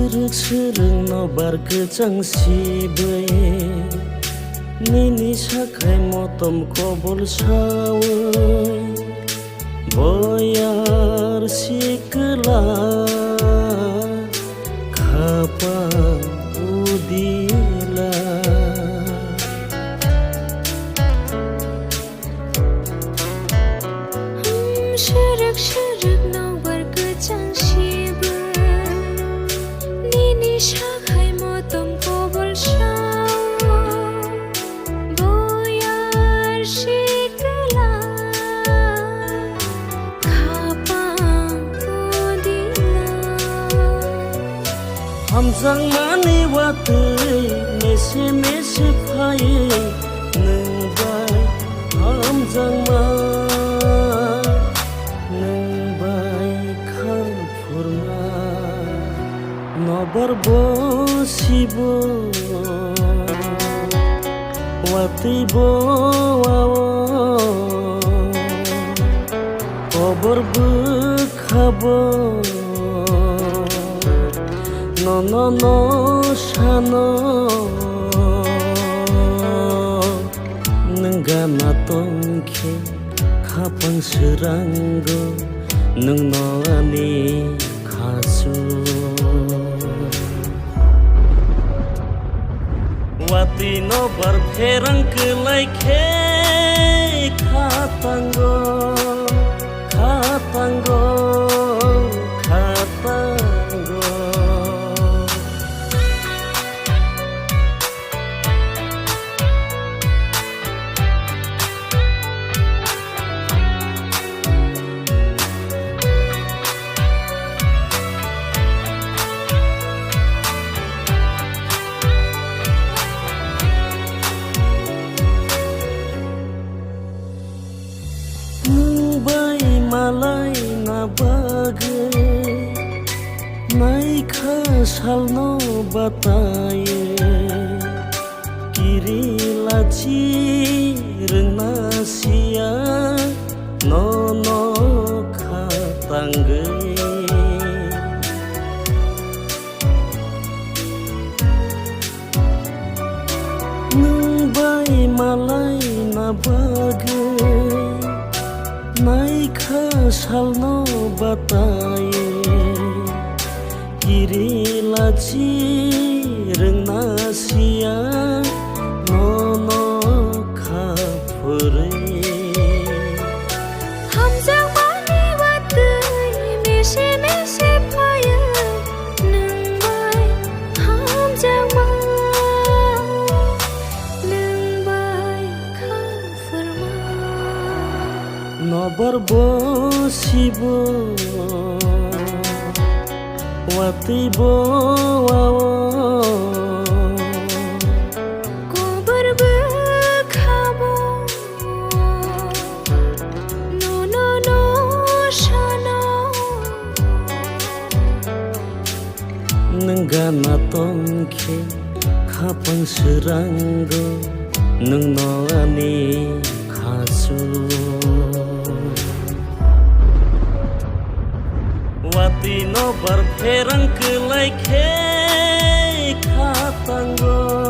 Sırık nobar kecang sibe Nini sakai motom kobol sawe Boyar sikela Kapa udila Sırık nobar kecang sibe Nini sakai motom kobol sawe Boyar sikela Kapa udila Hamzang mani watay mese paye Nung bay hamzang ma Nung bay kalpurma Nobar bosibo Watay bo wawo Kobor bekhabo No shano Nenggana tongke Kapang seranggo Neng noani kasu Wati nobar perang kelai ke Katanggo Katanggo Katanggo Nubai malai na bagai Naika salno bataye Kiri laci rena sia No katangge Nubai malai na bagai Naika salno bataye Kiri laci rena sia No kapure Hamzang mani watay mese paye Nung bay hamzang ma Nung bay kalpurma Nobar bosibo Watay bo wawo Kobor bekhabo No shano Nenggana tongke Kapang seranggo Neng noani kasu Wati nobar perang kelai ke Katanggo